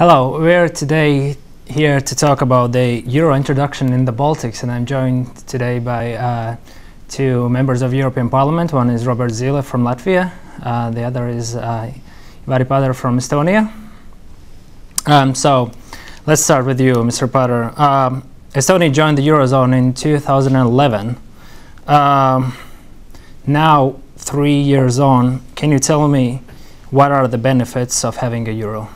Hello, we're today here to talk about the Euro introduction in the Baltics, and I'm joined today by two members of European Parliament. One is Roberts Zīle from Latvia, the other is Ivari Padar from Estonia. So let's start with you, Mr. Padar. Estonia joined the Eurozone in 2011. Now, 3 years on, can you tell me what are the benefits of having a euro?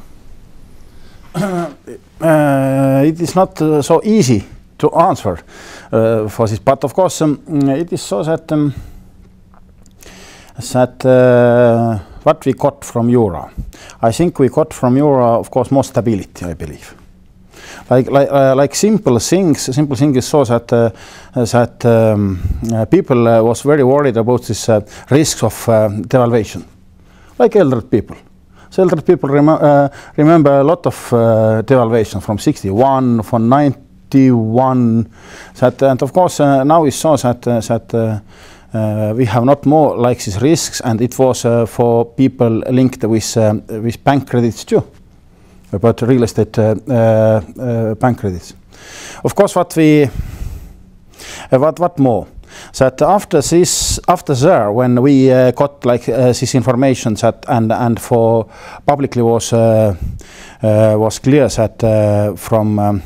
It is not so easy to answer for this, but of course it is so that what we got from euro, I think we got from euro, of course, more stability, I believe. Like simple thing is so that people was very worried about this risks of devaluation, like elder people. So elder people remember a lot of devaluation from 61, from 91. And of course now we saw that we have not more like these risks, and it was for people linked with bank credits too, about real estate bank credits. Of course, what more? That after there, when we got like this information that and for publicly was clear that from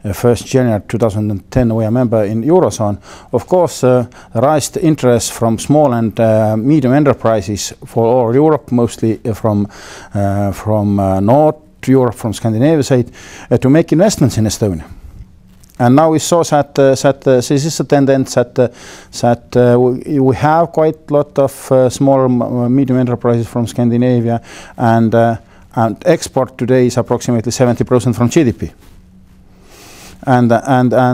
1st January 2010 we are member in Eurozone, of course raised interest from small and medium enterprises for all Europe, mostly from North Europe, from Scandinavia side, to make investments in Estonia. And now we saw that this is a tendency that we have quite a lot of small, medium enterprises from Scandinavia, and export today is approximately 70% from GDP. And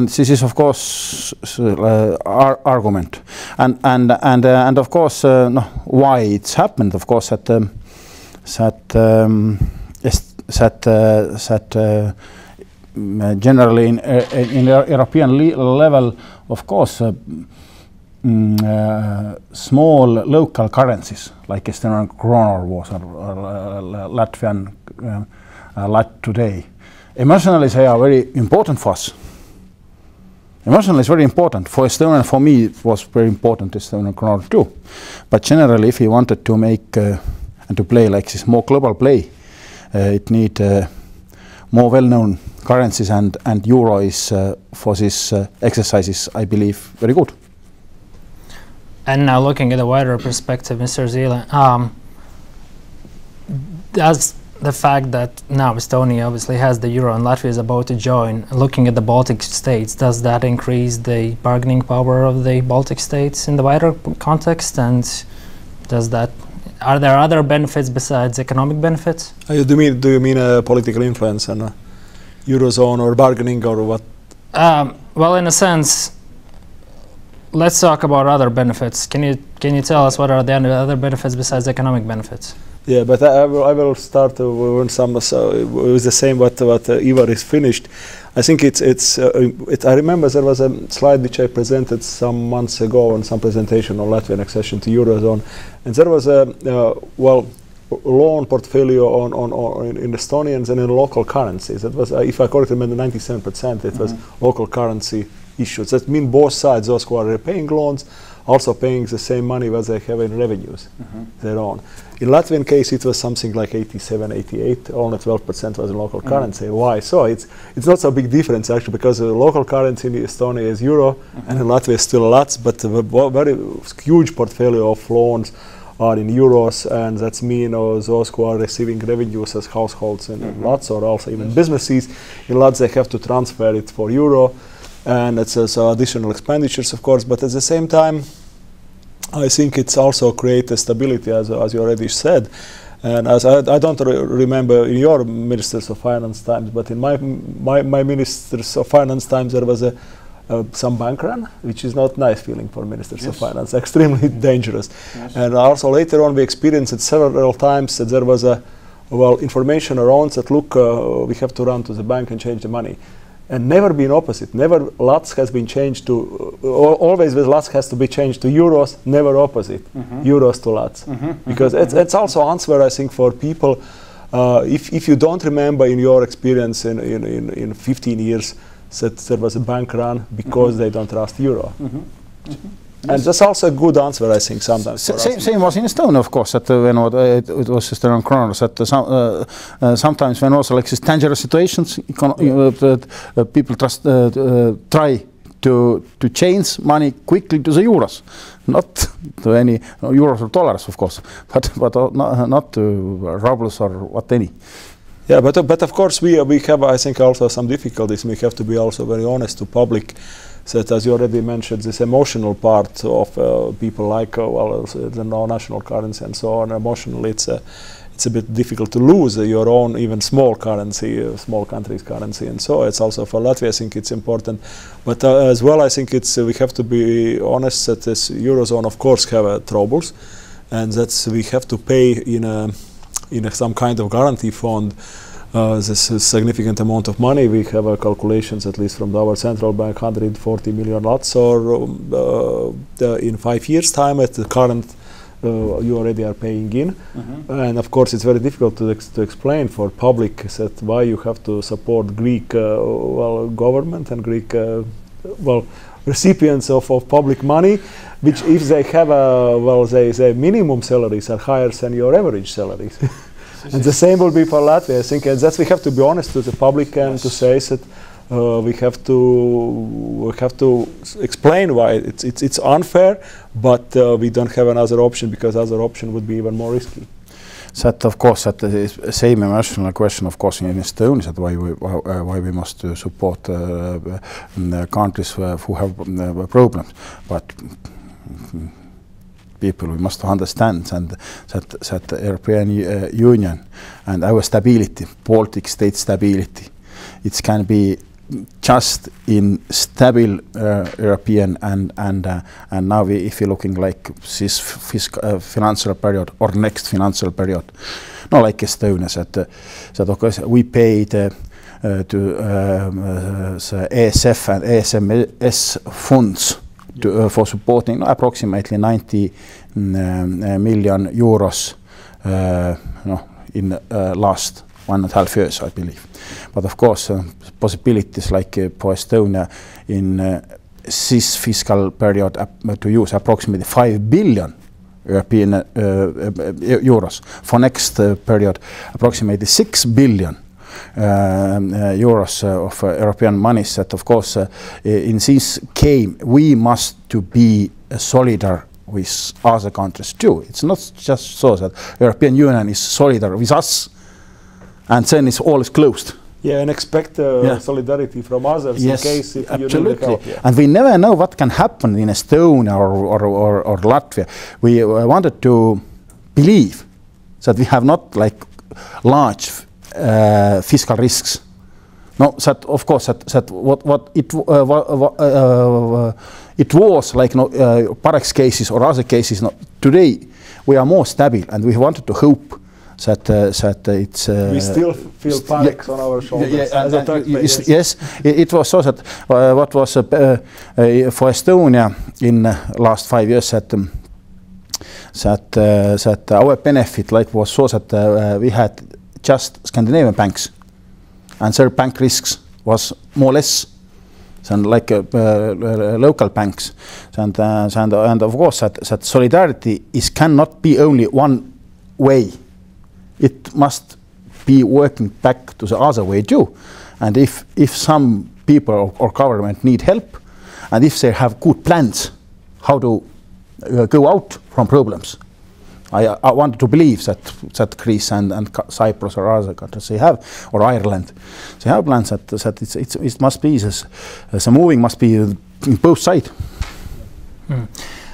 this is of course our argument, and of course why it's happened. Of course that generally in European level, of course, small local currencies like Estonian kroner was or Latvian lat today, emotionally they are very important for us. Emotionally it's very important for Estonia. For me it was very important, Estonian kroner too. But generally, if you wanted to make and to play like this more global play, it need more well-known currencies, and euro is for this exercises, I believe, very good. And now looking at a wider perspective, Mr. Zīle, does the fact that now Estonia obviously has the euro and Latvia is about to join, looking at the Baltic states, does that increase the bargaining power of the Baltic states in the wider context? And does that, are there other benefits besides economic benefits? Do you mean political influence and Eurozone or bargaining or what? Well, in a sense, let's talk about other benefits. Can you tell us what are the other benefits besides economic benefits? Yeah, but I will start with some. So it was the same what Ivar is finished. I think I remember there was a slide which I presented some months ago on some presentation on Latvian accession to Eurozone, and there was a loan portfolio in Estonians and in local currencies. That was, if I correctly remember, 97%. It was local currency issues. That means both sides, those who are paying loans, also paying the same money what they have in revenues, their own. In Latvian case, it was something like 87, 88. Only 12% was in local currency. Why? So it's not so big difference actually, because the local currency in Estonia is euro, and in Latvia is still lots, but a very huge portfolio of loans are in euros, and that's mean those who are receiving revenues as households in lots, or also even businesses in lots, they have to transfer it for euro, and it's also additional expenditures, of course. But at the same time, I think it's also create a stability, as you already said. And as I don't remember in your ministers of finance times, but in my ministers of finance times there was some bank run, which is not nice feeling for ministers of finance, extremely dangerous. And also later on we experienced it several times that there was information around that look, we have to run to the bank and change the money. And never been opposite. Never lots has been changed to, always with lots has to be changed to euros, never opposite. Euros to lots. Because it's also answer, I think, for people if you don't remember in your experience in 15 years that there was a bank run because they don't trust euro. And that's also a good answer, I think, sometimes. Same was in Estonia, of course, that when it was just around Kronos, that sometimes when also like these dangerous situations, people try to change money quickly to the euros, not to any euros or dollars, of course, but not to rubles or what any. Yeah, but of course we have, I think, also some difficulties. We have to be also very honest to public. That, as you already mentioned, this emotional part of people like the national currency and so on. Emotionally, it's a bit difficult to lose your own even small currency, small country's currency, and so it's also for Latvia. I think it's important, but as well, I think we have to be honest that this eurozone, of course, have troubles, and that we have to pay in some kind of guarantee fund. This is significant amount of money. We have calculations, at least from our central bank, 140 million lots, or in 5 years' time at the current you already are paying in. And of course it's very difficult to explain for public that why you have to support Greek government and Greek recipients of public money, which if they have they minimum salaries are higher than your average salaries. And the same will be for Latvia, I think, and that's we have to be honest to the public and to say that we have to explain why it's unfair, but we don't have another option because other option would be even more risky. That of course that is the same emotional question, of course, in Estonia, that why we must support countries who have problems, but. People, we must understand that the European Union and our stability, Baltic state stability, it can be just in stable European and now if you're looking like this financial period or next financial period, no like Estonia, that of course we paid to the ESF and ESMS funds. For supporting approximately 90 million euros in last 1.5 years, I believe. But of course, possibilities like for Estonia in this fiscal period to use approximately 5 billion European euros. For next period, approximately 6 billion. Euros of European monies, that of course in this game we must to be solidar with other countries too. It's not just so that European Union is solidar with us and then it's all is closed. Yeah, and expect solidarity from others in case if absolutely. You need the help. Yeah. And we never know what can happen in Estonia or Latvia. We wanted to believe that we have not like large fiscal risks. No, that of course that what it was like Parex cases or other cases. No, today we are more stable, and we wanted to hope that it's. We still feel Parex on our shoulders. Yes, it was so that what was for Estonia in last 5 years that our benefit like was so that we had just Scandinavian banks, and their bank risks was more or less than like local banks, and of course that solidarity cannot be only one way. It must be working back to the other way too, and if some people or government need help, and if they have good plans how to go out from problems. I want to believe that Greece and Cyprus or other countries they have, or Ireland, they have plans that it must be this. The moving must be in both sides.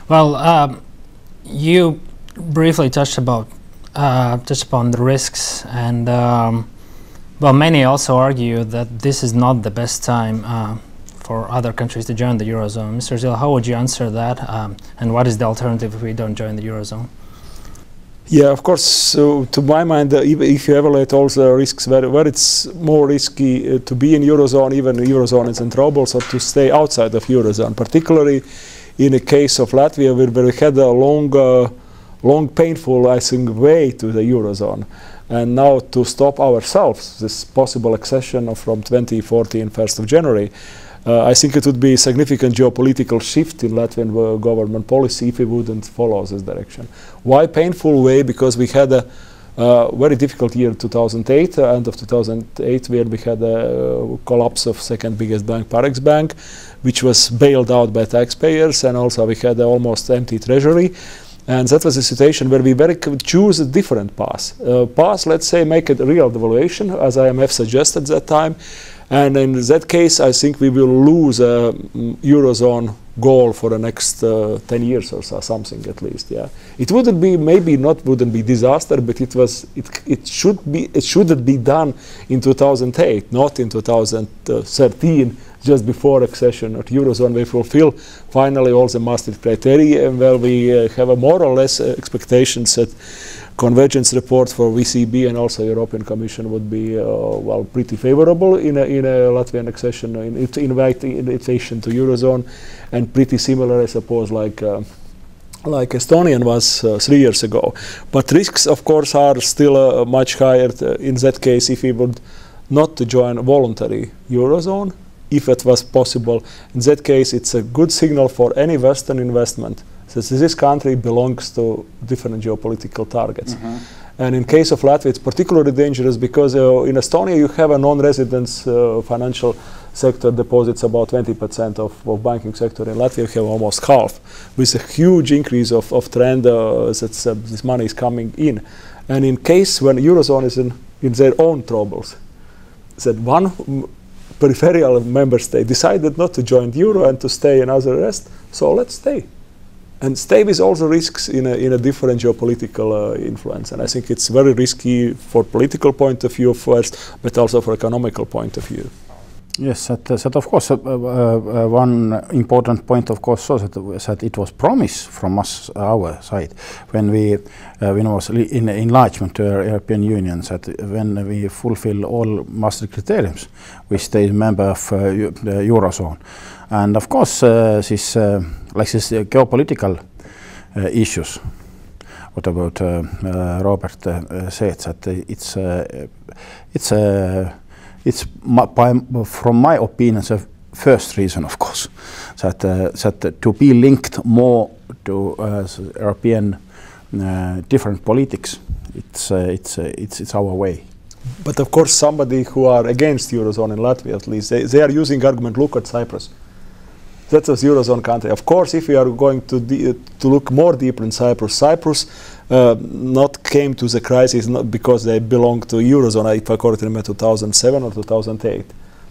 Well, you briefly touched upon the risks, and well, many also argue that this is not the best time for other countries to join the Eurozone. Mr. Zīle, how would you answer that, and what is the alternative if we don't join the Eurozone? Yeah, of course. So, to my mind, if you evaluate all the risks, where it's more risky to be in Eurozone, even Eurozone is in troubles, or to stay outside of Eurozone. Particularly in the case of Latvia, where we had a long, painful, I think, way to the Eurozone. And now to stop ourselves this possible accession from 2014, 1st of January, I think it would be a significant geopolitical shift in Latvian government policy if we wouldn't follow this direction. Why painful way? Because we had a very difficult year 2008, end of 2008, where we had a collapse of second biggest bank, Parex Bank, which was bailed out by taxpayers, and also we had almost empty treasury. And that was a situation where we could choose a different path. Let's say, make it a real devaluation, as IMF suggested that time. And in that case, I think we will lose a Eurozone goal for the next 10 years or so, something at least. Yeah, it wouldn't be, maybe not wouldn't be disaster, but it shouldn't be done in 2008, not in 2013, just before accession of Eurozone. We fulfill finally all the Maastricht criteria, and well, we have a more or less expectations that convergence report for VCB and also European Commission would be well, pretty favorable in a Latvian accession, invitation to Eurozone, and pretty similar, I suppose, like Estonian was 3 years ago. But risks, of course, are still much higher in that case if we would not to join a voluntary Eurozone, if it was possible. In that case, it's a good signal for any Western investment. So this country belongs to different geopolitical targets. And in case of Latvia, it's particularly dangerous because in Estonia you have a non-residence financial sector deposits about 20% of banking sector. In Latvia you have almost half, with a huge increase of trend that this money is coming in. And in case when Eurozone is in their own troubles, that one peripheral member state decided not to join the euro and to stay in other rest, so let's stay. And stay with all the risks in a different geopolitical influence. And I think it's very risky for political point of view first, but also for economical point of view. Yes, that of course one important point, of course, was that it was promise from us, our side, when we was in enlargement to the European Union, that when we fulfill all Maastricht criteria, we stay member of the Eurozone. And of course, this geopolitical issues. What about Robert said that it's from my opinion the first reason, of course, that to be linked more to European different politics. It's our way. But of course, somebody who are against Eurozone in Latvia, at least, they are using argument. Look at Cyprus. That's a Eurozone country. Of course, if we are going to look more deeper in Cyprus, not came to the crisis not because they belong to Eurozone, if I correctly remember, 2007 or 2008.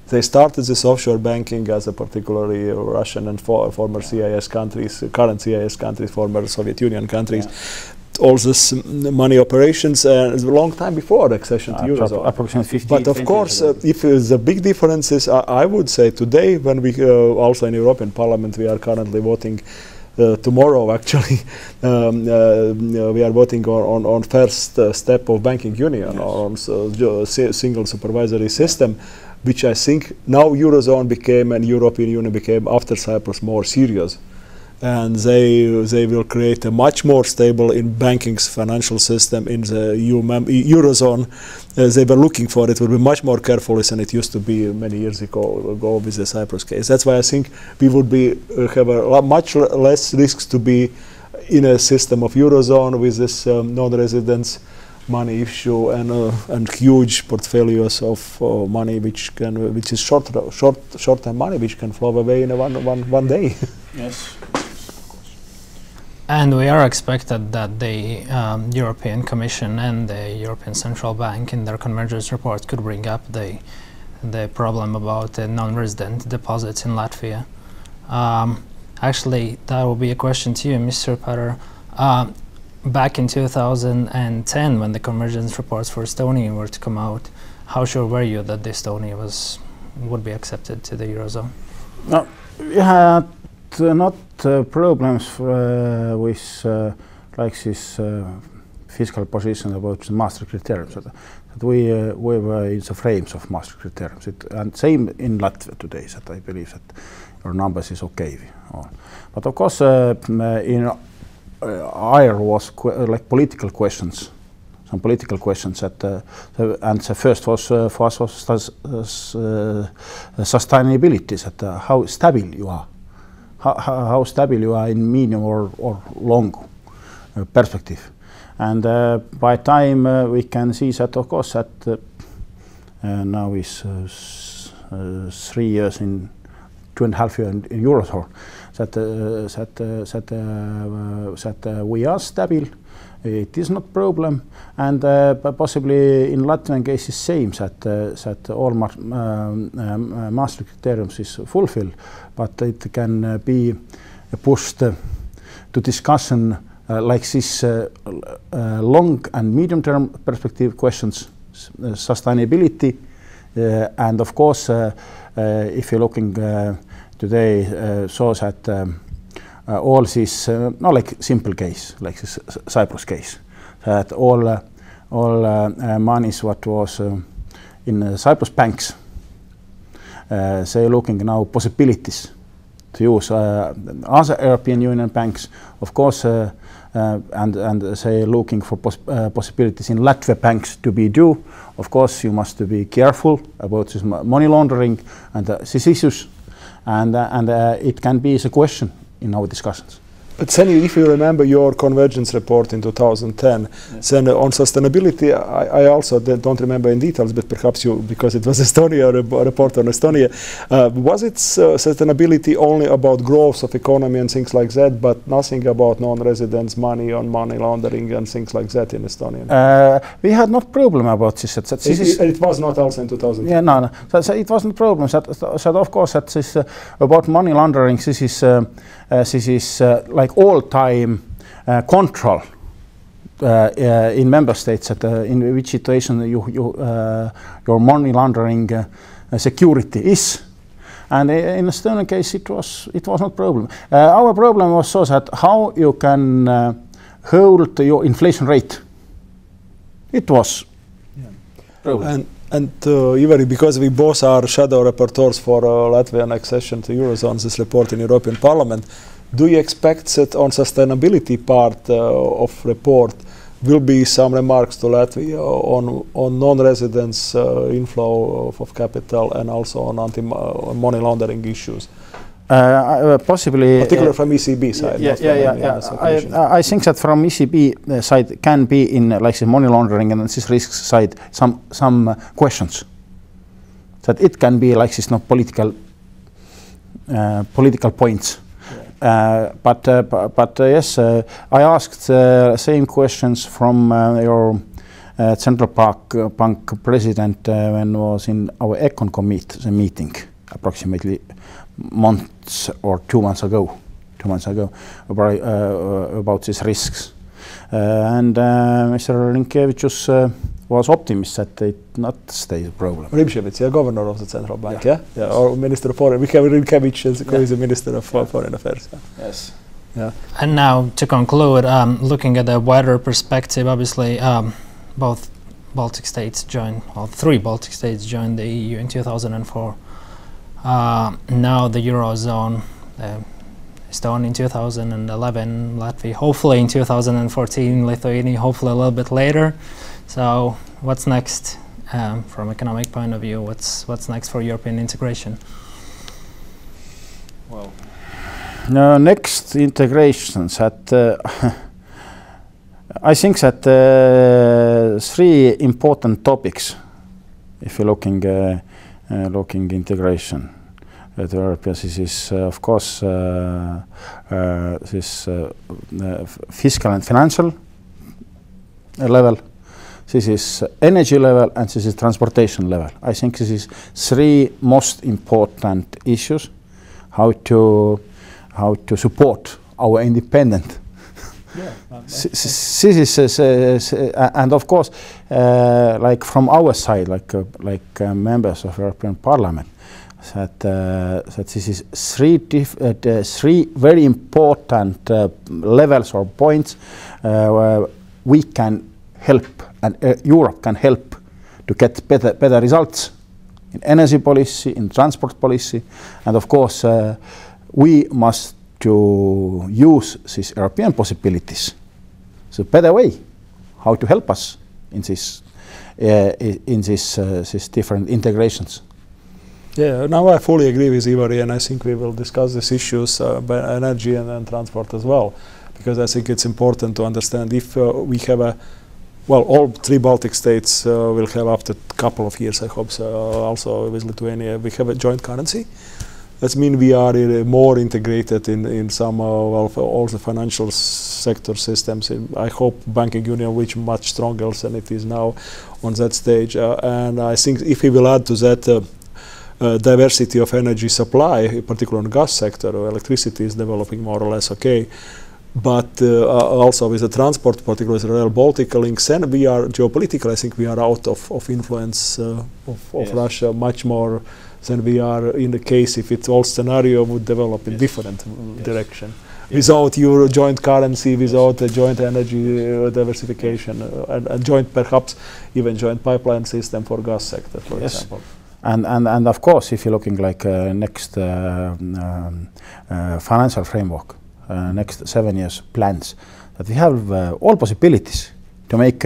They started this offshore banking as a particularly Russian and former CIS countries, current CIS countries, former Soviet Union countries. Yeah. All this money operations a long time before the accession to Eurozone. Approximately 50. But of course, if the big difference is, I would say today, when we also in European Parliament, we are currently voting tomorrow. Actually, we are voting on first step of banking union, yes, or on single supervisory system, which I think now Eurozone became and European Union became after Cyprus more serious. And they will create a much more stable in banking's financial system in the Eurozone. They were looking for it. Will be much more careful than it used to be many years ago with the Cyprus case. That's why I think we would have a much less risks to be in a system of Eurozone with this non-residence money issue and huge portfolios of money which is short-term money which can flow away in one day. Yes. And we are expected that the European Commission and the European Central Bank in their convergence report could bring up the problem about non-resident deposits in Latvia. Actually, that will be a question to you, Mr. Padar. Back in 2010, when the convergence reports for Estonia were to come out, how sure were you that Estonia would be accepted to the Eurozone? No, we had not problems with like this fiscal position about the Maastricht criteria. That we were in the frames of Maastricht criteria. And same in Latvia today. That I believe that your numbers is okay. But of course, in Ireland was like political questions. some political questions. And the first was for us was sustainability. That how stable you are, how stable you are in medium or long perspective. And by time we can see that, of course, that now is 3 years in 2.5 years in Eurozone. That we are stable. It is not problem, and possibly in Latvian case is same. That all Maastricht criteriums is fulfilled, but it can be pushed to discussion like this long and medium term perspective questions, sustainability, and of course if you're looking today so that all this not like simple case like this Cyprus case, that all monies what was in Cyprus banks, they're looking now possibilities to use other European Union banks, of course, and say looking for possibilities in Latvia banks to be due. Of course, you must be careful about this money laundering and these issues, and it can be a question in our discussions. But Seni, if you remember your convergence report in 2010, yes. Then on sustainability, I also don't remember in details, but perhaps you, because it was Estonia, a report on Estonia, was it sustainability only about growth of economy and things like that, but nothing about non-residents' money on money laundering and things like that in Estonia? We had no problem about this. It was not also in 2010? Yeah, no. So it wasn't a problem. So of course, that this, about money laundering, this is like all-time control in member states that in which situation your money laundering security is, and in the Estonian case it was not problem. Our problem was so that how you can hold your inflation rate. It was problem. And Ivari, because we both are shadow rapporteurs for Latvian accession to Eurozone, this report in European Parliament, do you expect that on sustainability part of report will be some remarks to Latvia on non-residents inflow of capital and also on money laundering issues? Possibly, particularly from ECB side. I think that from ECB side can be in like the money laundering and this risk side some questions. That it can be like this, not political points. But yes, I asked same questions from your central bank president when was in our Econ committee the meeting approximately months or 2 months ago. 2 months ago about these risks, and Mr. Rinkevičius was optimist that it not stay a problem. Rimšević, governor of the central bank, yeah? Or minister of foreign. We have Rinkevičius, who is the minister of foreign affairs. Yes. Yeah. And now to conclude, looking at the wider perspective, obviously both Baltic states joined, or 3 Baltic states joined the EU in 2004. Now the Eurozone, Estonia in 2011, Latvia hopefully in 2014, Lithuania hopefully a little bit later. So what's next from economic point of view? What's next for European integration? Well, next integrations that I think that 3 important topics if you're looking integration. This is of course this fiscal and financial level. This is energy level and this is transportation level. I think this is 3 most important issues. How to support our independent. Yeah, this is and of course like from our side, like members of European Parliament, that this is 3 very important levels or points where we can help and Europe can help to get better results in energy policy, in transport policy, and of course we must to use these European possibilities. It's a better way how to help us in this different integrations. Yeah, now I fully agree with Ivari, and I think we will discuss these issues by energy and transport as well, because I think it's important to understand if we have all 3 Baltic states will have after a couple of years, I hope so, also with Lithuania, we have a joint currency. That means we are more integrated in some all the financial sector systems. I hope banking union will be much stronger than it is now on that stage. And I think if we will add to that diversity of energy supply, particularly on gas sector, electricity is developing more or less okay. But also with the transport, particularly the Rail Baltic links, and we are geopolitically, I think we are out of influence of yes. Russia much more than we are in the case if its whole scenario would develop in yes. different yes. direction. Yes. Without euro joint currency, without a joint energy diversification, and joint, perhaps even joint pipeline system for gas sector, for yes. example. And of course, if you're looking like next financial framework, next 7 years plans, that we have all possibilities to make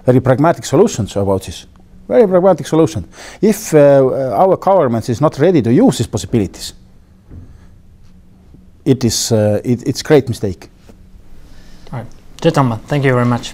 very pragmatic solutions about this. Very pragmatic solution. If our government is not ready to use these possibilities, it's great mistake. All right, gentlemen, thank you very much.